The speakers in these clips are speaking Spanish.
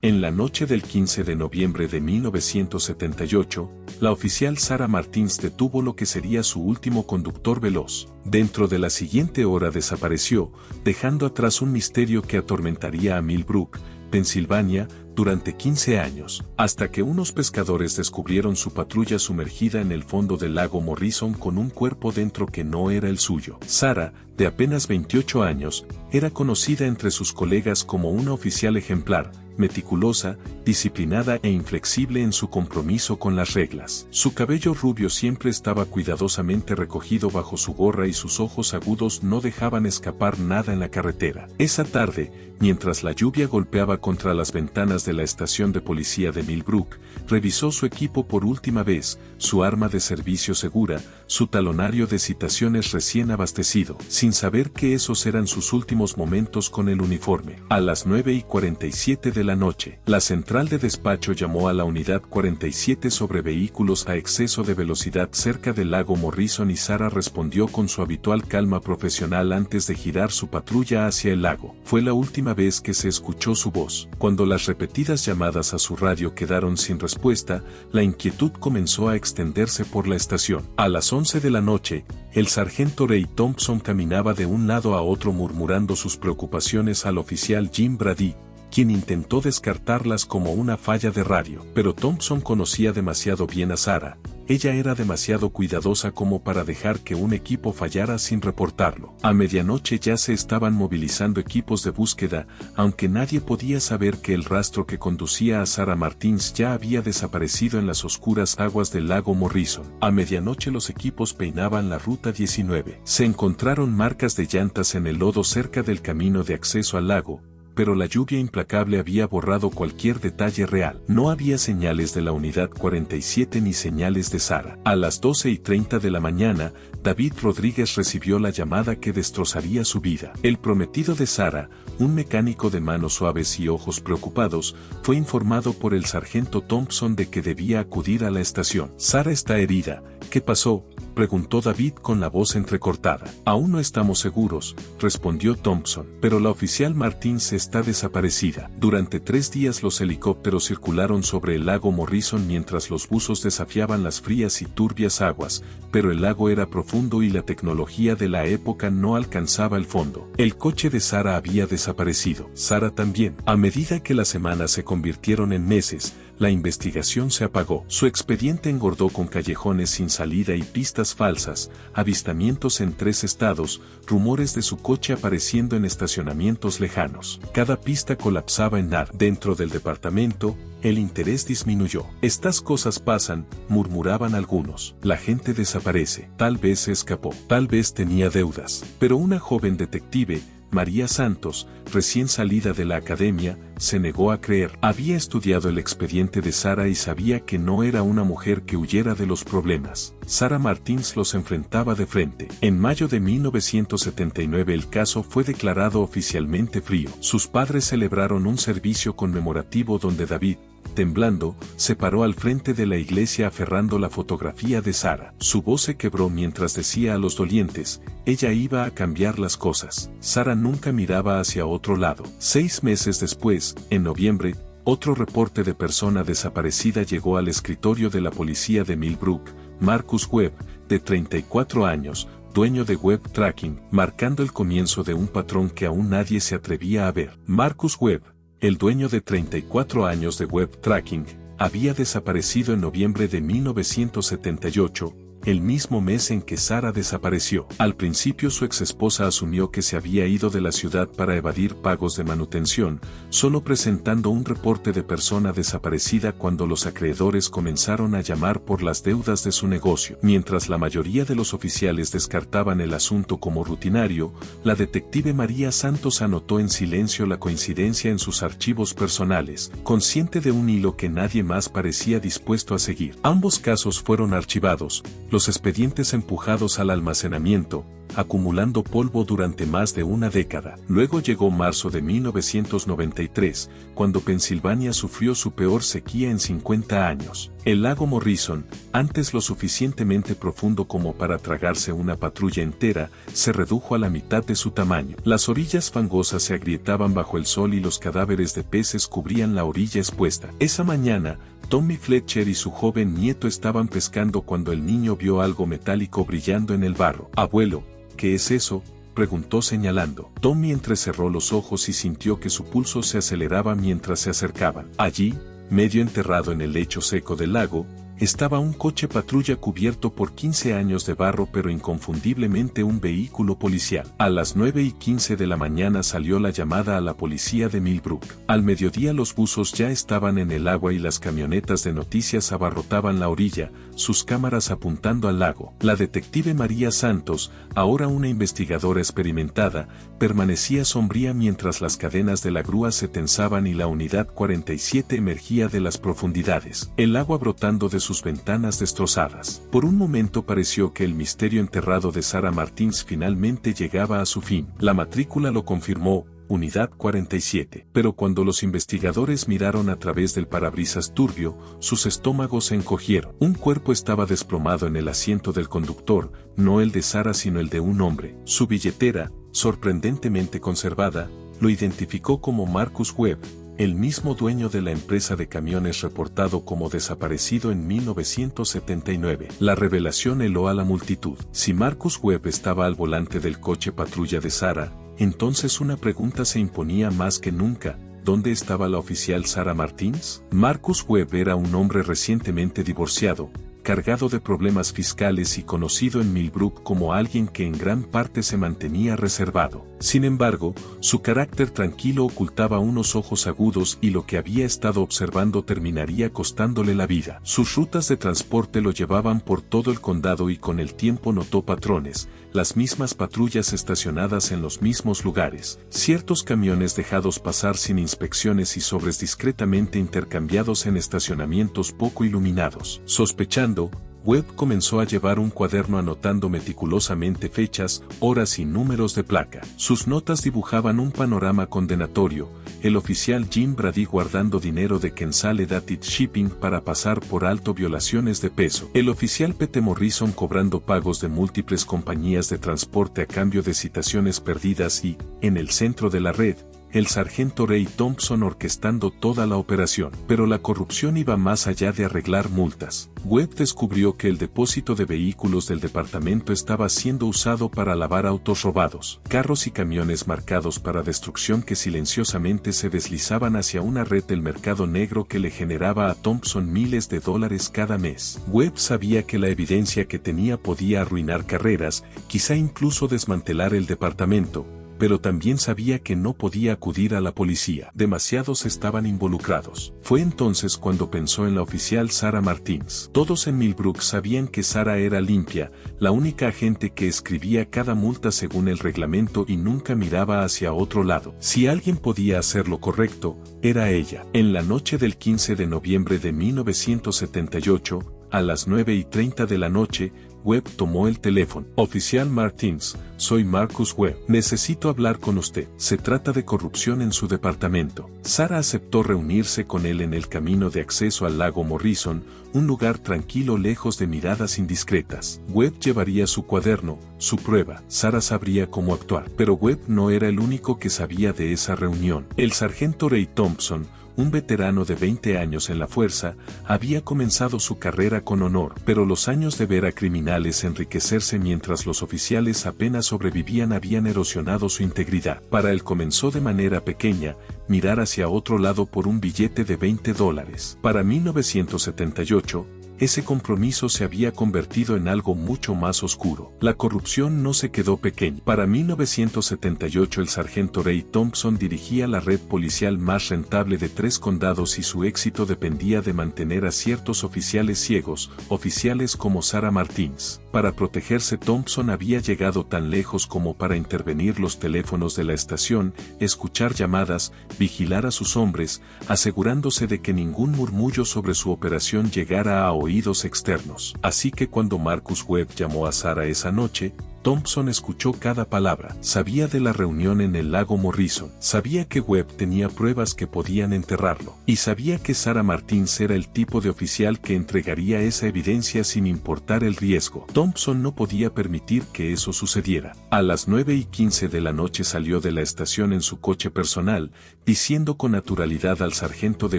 En la noche del 15 de noviembre de 1978, la oficial Sarah Martins detuvo lo que sería su último conductor veloz. Dentro de la siguiente hora desapareció, dejando atrás un misterio que atormentaría a Millbrook, Pensilvania, durante 15 años, hasta que unos pescadores descubrieron su patrulla sumergida en el fondo del lago Morrison con un cuerpo dentro que no era el suyo. Sarah, de apenas 28 años, era conocida entre sus colegas como una oficial ejemplar, meticulosa, disciplinada e inflexible en su compromiso con las reglas. Su cabello rubio siempre estaba cuidadosamente recogido bajo su gorra y sus ojos agudos no dejaban escapar nada en la carretera. Esa tarde, mientras la lluvia golpeaba contra las ventanas de la estación de policía de Millbrook, revisó su equipo por última vez, su arma de servicio segura, su talonario de citaciones recién abastecido, sin saber que esos eran sus últimos momentos con el uniforme. A las 9:47 de la noche, la central de despacho llamó a la unidad 47 sobre vehículos a exceso de velocidad cerca del lago Morrison y Sarah respondió con su habitual calma profesional antes de girar su patrulla hacia el lago. Fue la última vez que se escuchó su voz. Cuando las repetidas llamadas a su radio quedaron sin respuesta, la inquietud comenzó a extenderse por la estación. A las 11 de la noche, el sargento Ray Thompson caminaba de un lado a otro murmurando sus preocupaciones al oficial Jim Brady, quien intentó descartarlas como una falla de radio. Pero Thompson conocía demasiado bien a Sarah. Ella era demasiado cuidadosa como para dejar que un equipo fallara sin reportarlo. A medianoche ya se estaban movilizando equipos de búsqueda, aunque nadie podía saber que el rastro que conducía a Sarah Martins ya había desaparecido en las oscuras aguas del lago Morrison. A medianoche los equipos peinaban la ruta 19. Se encontraron marcas de llantas en el lodo cerca del camino de acceso al lago, pero la lluvia implacable había borrado cualquier detalle real. No había señales de la unidad 47 ni señales de Sarah. A las 12:30 de la mañana, David Rodríguez recibió la llamada que destrozaría su vida. El prometido de Sarah, un mecánico de manos suaves y ojos preocupados, fue informado por el sargento Thompson de que debía acudir a la estación. «Sarah está herida. ¿Qué pasó?», preguntó David con la voz entrecortada. «Aún no estamos seguros», respondió Thompson, «pero la oficial Martins está desaparecida». Durante 3 días los helicópteros circularon sobre el lago Morrison mientras los buzos desafiaban las frías y turbias aguas, pero el lago era profundo y la tecnología de la época no alcanzaba el fondo. El coche de Sarah había desaparecido. Sarah también. A medida que las semanas se convirtieron en meses, la investigación se apagó. Su expediente engordó con callejones sin salida y pistas falsas, avistamientos en 3 estados, rumores de su coche apareciendo en estacionamientos lejanos. Cada pista colapsaba en nada. Dentro del departamento, el interés disminuyó. «Estas cosas pasan», murmuraban algunos. «La gente desaparece. Tal vez se escapó. Tal vez tenía deudas». Pero una joven detective, María Santos, recién salida de la academia, se negó a creer. Había estudiado el expediente de Sarah y sabía que no era una mujer que huyera de los problemas. Sarah Martins los enfrentaba de frente. En mayo de 1979 el caso fue declarado oficialmente frío. Sus padres celebraron un servicio conmemorativo donde David, temblando, se paró al frente de la iglesia aferrando la fotografía de Sarah. Su voz se quebró mientras decía a los dolientes, ella iba a cambiar las cosas. Sarah nunca miraba hacia otro lado. 6 meses después, en noviembre, otro reporte de persona desaparecida llegó al escritorio de la policía de Millbrook. Marcus Webb, de 34 años, dueño de Web Tracking, marcando el comienzo de un patrón que aún nadie se atrevía a ver. Marcus Webb, el dueño de 34 años de Web Tracking, había desaparecido en noviembre de 1978, el mismo mes en que Sarah desapareció. Al principio su exesposa asumió que se había ido de la ciudad para evadir pagos de manutención, solo presentando un reporte de persona desaparecida cuando los acreedores comenzaron a llamar por las deudas de su negocio. Mientras la mayoría de los oficiales descartaban el asunto como rutinario, la detective María Santos anotó en silencio la coincidencia en sus archivos personales, consciente de un hilo que nadie más parecía dispuesto a seguir. Ambos casos fueron archivados, los expedientes empujados al almacenamiento, acumulando polvo durante más de una década. Luego llegó marzo de 1993, cuando Pensilvania sufrió su peor sequía en 50 años. El lago Morrison, antes lo suficientemente profundo como para tragarse una patrulla entera, se redujo a la mitad de su tamaño. Las orillas fangosas se agrietaban bajo el sol y los cadáveres de peces cubrían la orilla expuesta. Esa mañana, Tommy Fletcher y su joven nieto estaban pescando cuando el niño vio algo metálico brillando en el barro. «Abuelo, ¿qué es eso?», preguntó señalando. Tommy entrecerró los ojos y sintió que su pulso se aceleraba mientras se acercaban. Allí, medio enterrado en el lecho seco del lago, estaba un coche patrulla cubierto por 15 años de barro pero inconfundiblemente un vehículo policial. A las 9:15 de la mañana salió la llamada a la policía de Millbrook. Al mediodía los buzos ya estaban en el agua y las camionetas de noticias abarrotaban la orilla, sus cámaras apuntando al lago. La detective María Santos, ahora una investigadora experimentada, permanecía sombría mientras las cadenas de la grúa se tensaban y la unidad 47 emergía de las profundidades, el agua brotando de sus ventanas destrozadas. Por un momento pareció que el misterio enterrado de Sarah Martins finalmente llegaba a su fin. La matrícula lo confirmó, Unidad 47. Pero cuando los investigadores miraron a través del parabrisas turbio, sus estómagos se encogieron. Un cuerpo estaba desplomado en el asiento del conductor, no el de Sarah sino el de un hombre. Su billetera, sorprendentemente conservada, lo identificó como Marcus Webb, el mismo dueño de la empresa de camiones reportado como desaparecido en 1979. La revelación heló a la multitud. Si Marcus Webb estaba al volante del coche patrulla de Sarah, entonces una pregunta se imponía más que nunca: ¿dónde estaba la oficial Sarah Martins? Marcus Webb era un hombre recientemente divorciado, cargado de problemas fiscales y conocido en Millbrook como alguien que en gran parte se mantenía reservado. Sin embargo, su carácter tranquilo ocultaba unos ojos agudos y lo que había estado observando terminaría costándole la vida. Sus rutas de transporte lo llevaban por todo el condado y con el tiempo notó patrones, las mismas patrullas estacionadas en los mismos lugares, ciertos camiones dejados pasar sin inspecciones y sobres discretamente intercambiados en estacionamientos poco iluminados. Sospechando, Webb comenzó a llevar un cuaderno anotando meticulosamente fechas, horas y números de placa. Sus notas dibujaban un panorama condenatorio: el oficial Jim Brady guardando dinero de Consolidated Shipping para pasar por alto violaciones de peso, el oficial Pete Morrison cobrando pagos de múltiples compañías de transporte a cambio de citaciones perdidas y, en el centro de la red, el sargento Ray Thompson orquestando toda la operación. Pero la corrupción iba más allá de arreglar multas. Webb descubrió que el depósito de vehículos del departamento estaba siendo usado para lavar autos robados, carros y camiones marcados para destrucción que silenciosamente se deslizaban hacia una red del mercado negro que le generaba a Thompson miles de dólares cada mes. Webb sabía que la evidencia que tenía podía arruinar carreras, quizá incluso desmantelar el departamento, pero también sabía que no podía acudir a la policía. Demasiados estaban involucrados. Fue entonces cuando pensó en la oficial Sarah Martins. Todos en Millbrook sabían que Sarah era limpia, la única agente que escribía cada multa según el reglamento y nunca miraba hacia otro lado. Si alguien podía hacer lo correcto, era ella. En la noche del 15 de noviembre de 1978, a las 9:30 de la noche, Webb tomó el teléfono. Oficial Martins, soy Marcus Webb. Necesito hablar con usted. Se trata de corrupción en su departamento. Sarah aceptó reunirse con él en el camino de acceso al lago Morrison, un lugar tranquilo lejos de miradas indiscretas. Webb llevaría su cuaderno, su prueba. Sarah sabría cómo actuar. Pero Webb no era el único que sabía de esa reunión. El sargento Ray Thompson, un veterano de 20 años en la fuerza, había comenzado su carrera con honor, pero los años de ver a criminales enriquecerse mientras los oficiales apenas sobrevivían habían erosionado su integridad. Para él comenzó de manera pequeña, mirar hacia otro lado por un billete de $20. Para 1978, ese compromiso se había convertido en algo mucho más oscuro. La corrupción no se quedó pequeña. Para 1978 el sargento Ray Thompson dirigía la red policial más rentable de 3 condados y su éxito dependía de mantener a ciertos oficiales ciegos, oficiales como Sarah Martins. Para protegerse, Thompson había llegado tan lejos como para intervenir los teléfonos de la estación, escuchar llamadas, vigilar a sus hombres, asegurándose de que ningún murmullo sobre su operación llegara a oídos externos. Así que cuando Marcus Webb llamó a Sarah esa noche, Thompson escuchó cada palabra. Sabía de la reunión en el lago Morrison, sabía que Webb tenía pruebas que podían enterrarlo, y sabía que Sarah Martins era el tipo de oficial que entregaría esa evidencia sin importar el riesgo. Thompson no podía permitir que eso sucediera. A las 9:15 de la noche salió de la estación en su coche personal, diciendo con naturalidad al sargento de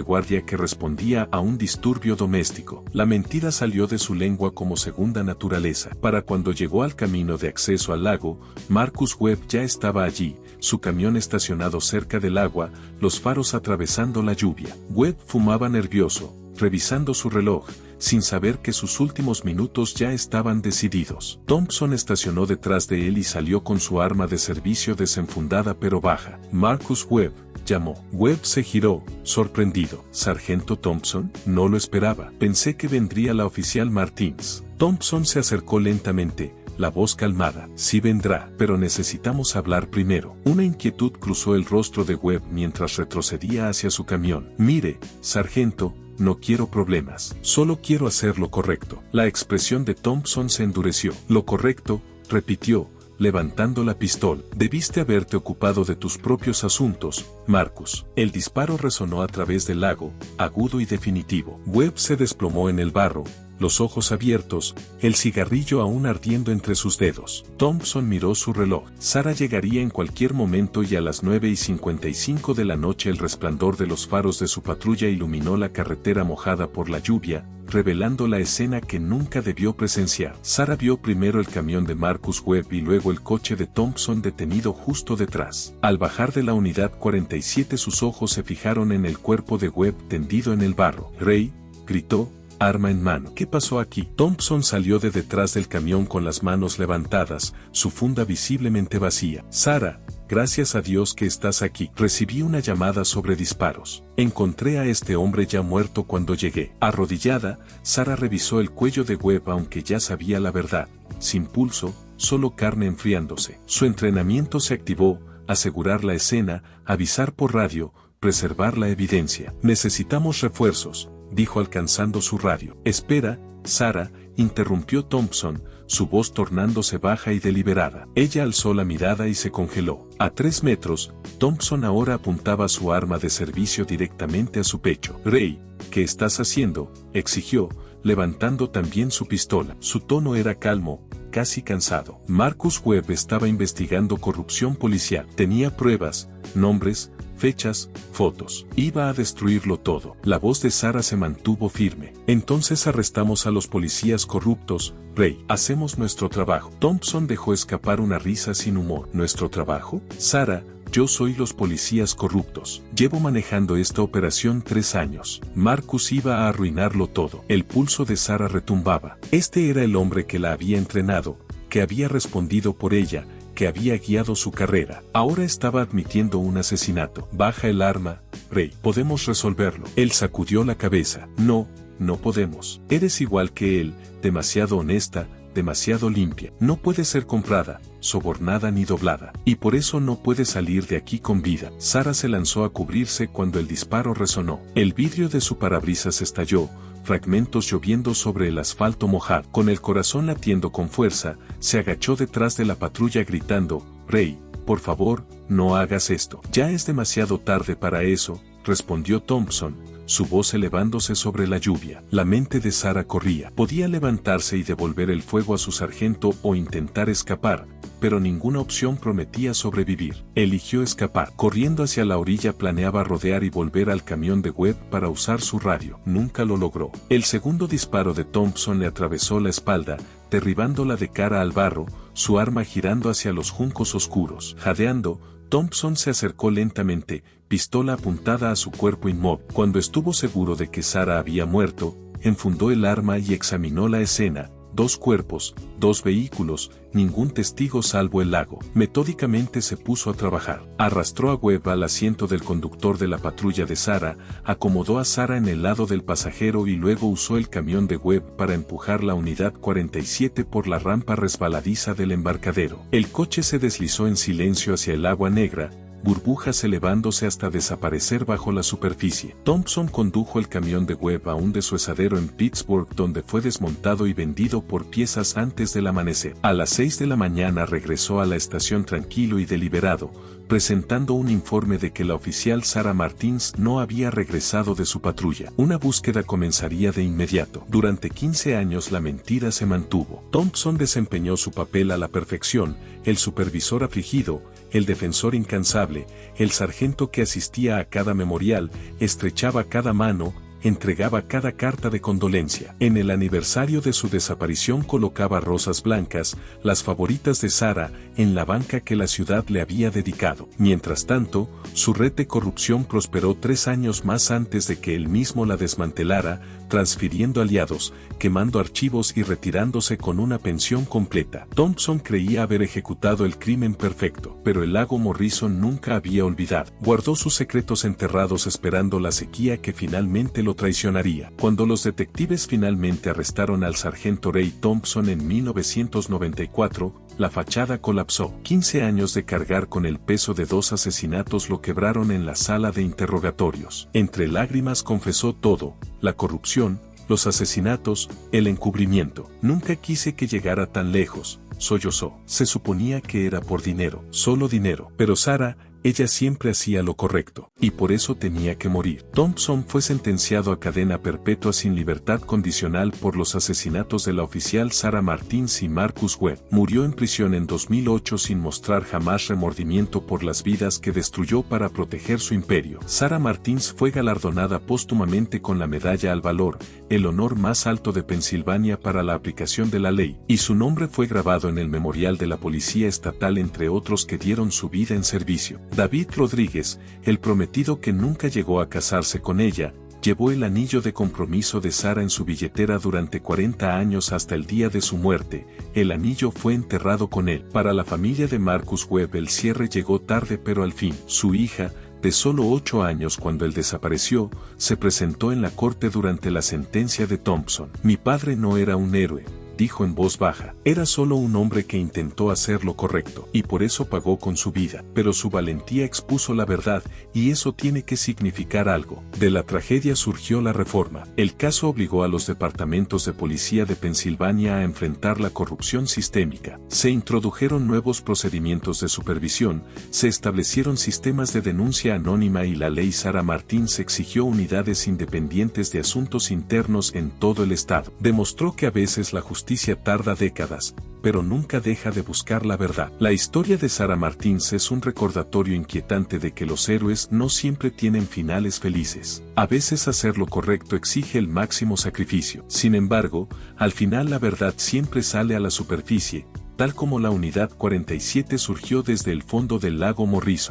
guardia que respondía a un disturbio doméstico. La mentira salió de su lengua como segunda naturaleza. Para cuando llegó al camino de acceso al lago, Marcus Webb ya estaba allí, su camión estacionado cerca del agua, los faros atravesando la lluvia. Webb fumaba nervioso, revisando su reloj, sin saber que sus últimos minutos ya estaban decididos. Thompson estacionó detrás de él y salió con su arma de servicio desenfundada pero baja. Marcus Webb, llamó. Webb se giró, sorprendido. «¿Sargento Thompson? No lo esperaba. Pensé que vendría la oficial Martins». Thompson se acercó lentamente, la voz calmada. «Sí vendrá, pero necesitamos hablar primero». Una inquietud cruzó el rostro de Webb mientras retrocedía hacia su camión. «Mire, sargento, no quiero problemas. Solo quiero hacer lo correcto». La expresión de Thompson se endureció. «Lo correcto», repitió, levantando la pistola. «Debiste haberte ocupado de tus propios asuntos, Marcus». El disparo resonó a través del lago, agudo y definitivo. Webb se desplomó en el barro, los ojos abiertos, el cigarrillo aún ardiendo entre sus dedos. Thompson miró su reloj. Sarah llegaría en cualquier momento y a las 9:55 de la noche el resplandor de los faros de su patrulla iluminó la carretera mojada por la lluvia, revelando la escena que nunca debió presenciar. Sarah vio primero el camión de Marcus Webb y luego el coche de Thompson detenido justo detrás. Al bajar de la unidad 47 sus ojos se fijaron en el cuerpo de Webb tendido en el barro. «Ray», gritó, arma en mano. «¿Qué pasó aquí?» Thompson salió de detrás del camión con las manos levantadas, su funda visiblemente vacía. «Sarah, gracias a Dios que estás aquí. Recibí una llamada sobre disparos. Encontré a este hombre ya muerto cuando llegué». Arrodillada, Sarah revisó el cuello de Webb aunque ya sabía la verdad. Sin pulso, solo carne enfriándose. Su entrenamiento se activó, asegurar la escena, avisar por radio, preservar la evidencia. «Necesitamos refuerzos», dijo alcanzando su radio. «Espera, Sarah», interrumpió Thompson, su voz tornándose baja y deliberada. Ella alzó la mirada y se congeló. A 3 metros, Thompson ahora apuntaba su arma de servicio directamente a su pecho. «Ray, ¿qué estás haciendo?», exigió, levantando también su pistola. Su tono era calmo, casi cansado. Marcus Webb estaba investigando corrupción policial. Tenía pruebas, nombres, fechas, fotos. Iba a destruirlo todo. La voz de Sarah se mantuvo firme. «Entonces arrestamos a los policías corruptos, Ray. Hacemos nuestro trabajo». Thompson dejó escapar una risa sin humor. «¿Nuestro trabajo? Sarah, yo soy los policías corruptos. Llevo manejando esta operación 3 años. Marcus iba a arruinarlo todo». El pulso de Sarah retumbaba. Este era el hombre que la había entrenado, que había respondido por ella, que había guiado su carrera. Ahora estaba admitiendo un asesinato. «Baja el arma, Ray. Podemos resolverlo». Él sacudió la cabeza. «No, no podemos. Eres igual que él, demasiado honesta, demasiado limpia. No puede ser comprada, sobornada ni doblada. Y por eso no puede salir de aquí con vida». Sarah se lanzó a cubrirse cuando el disparo resonó. El vidrio de su parabrisas estalló, fragmentos lloviendo sobre el asfalto mojado. Con el corazón latiendo con fuerza, se agachó detrás de la patrulla gritando: «Ray, por favor, no hagas esto». «Ya es demasiado tarde para eso», respondió Thompson, su voz elevándose sobre la lluvia. La mente de Sarah corría. Podía levantarse y devolver el fuego a su sargento o intentar escapar, pero ninguna opción prometía sobrevivir. Eligió escapar. Corriendo hacia la orilla planeaba rodear y volver al camión de Webb para usar su radio. Nunca lo logró. El segundo disparo de Thompson le atravesó la espalda, derribándola de cara al barro, su arma girando hacia los juncos oscuros. Jadeando, Thompson se acercó lentamente, pistola apuntada a su cuerpo inmóvil. Cuando estuvo seguro de que Sarah había muerto, enfundó el arma y examinó la escena, 2 cuerpos, 2 vehículos, ningún testigo salvo el lago. Metódicamente se puso a trabajar. Arrastró a Webb al asiento del conductor de la patrulla de Sarah, acomodó a Sarah en el lado del pasajero y luego usó el camión de Webb para empujar la unidad 47 por la rampa resbaladiza del embarcadero. El coche se deslizó en silencio hacia el agua negra, burbujas elevándose hasta desaparecer bajo la superficie. Thompson condujo el camión de Webb a un desuesadero en Pittsburgh donde fue desmontado y vendido por piezas antes del amanecer. A las 6 de la mañana regresó a la estación tranquilo y deliberado, presentando un informe de que la oficial Sarah Martins no había regresado de su patrulla. Una búsqueda comenzaría de inmediato. Durante 15 años la mentira se mantuvo. Thompson desempeñó su papel a la perfección, el supervisor afligido, el defensor incansable, el sargento que asistía a cada memorial, estrechaba cada mano, entregaba cada carta de condolencia. En el aniversario de su desaparición colocaba rosas blancas, las favoritas de Sarah, en la banca que la ciudad le había dedicado. Mientras tanto, su red de corrupción prosperó 3 años más antes de que él mismo la desmantelara, transfiriendo aliados, quemando archivos y retirándose con una pensión completa. Thompson creía haber ejecutado el crimen perfecto, pero el lago Morrison nunca había olvidado. Guardó sus secretos enterrados esperando la sequía que finalmente lo traicionaría. Cuando los detectives finalmente arrestaron al sargento Ray Thompson en 1994, la fachada colapsó. 15 años de cargar con el peso de 2 asesinatos lo quebraron en la sala de interrogatorios. Entre lágrimas confesó todo: la corrupción, los asesinatos, el encubrimiento. Nunca quise que llegara tan lejos, sollozó. Se suponía que era por dinero, solo dinero. Pero Sarah, ella siempre hacía lo correcto, y por eso tenía que morir. Thompson fue sentenciado a cadena perpetua sin libertad condicional por los asesinatos de la oficial Sarah Martins y Marcus Webb. Murió en prisión en 2008 sin mostrar jamás remordimiento por las vidas que destruyó para proteger su imperio. Sarah Martins fue galardonada póstumamente con la Medalla al Valor, el honor más alto de Pensilvania para la aplicación de la ley, y su nombre fue grabado en el memorial de la Policía Estatal entre otros que dieron su vida en servicio. David Rodríguez, el prometido que nunca llegó a casarse con ella, llevó el anillo de compromiso de Sarah en su billetera durante 40 años hasta el día de su muerte. El anillo fue enterrado con él. Para la familia de Marcus Webb el cierre llegó tarde, pero al fin. Su hija, de solo 8 años cuando él desapareció, se presentó en la corte durante la sentencia de Thompson. Mi padre no era un héroe, dijo en voz baja. Era solo un hombre que intentó hacer lo correcto, y por eso pagó con su vida. Pero su valentía expuso la verdad, y eso tiene que significar algo. De la tragedia surgió la reforma. El caso obligó a los departamentos de policía de Pensilvania a enfrentar la corrupción sistémica. Se introdujeron nuevos procedimientos de supervisión, se establecieron sistemas de denuncia anónima y la ley Sarah Martins exigió unidades independientes de asuntos internos en todo el estado. Demostró que a veces la justicia tarda décadas, pero nunca deja de buscar la verdad. La historia de Sarah Martins es un recordatorio inquietante de que los héroes no siempre tienen finales felices. A veces hacer lo correcto exige el máximo sacrificio. Sin embargo, al final la verdad siempre sale a la superficie, tal como la Unidad 47 surgió desde el fondo del lago Morrison.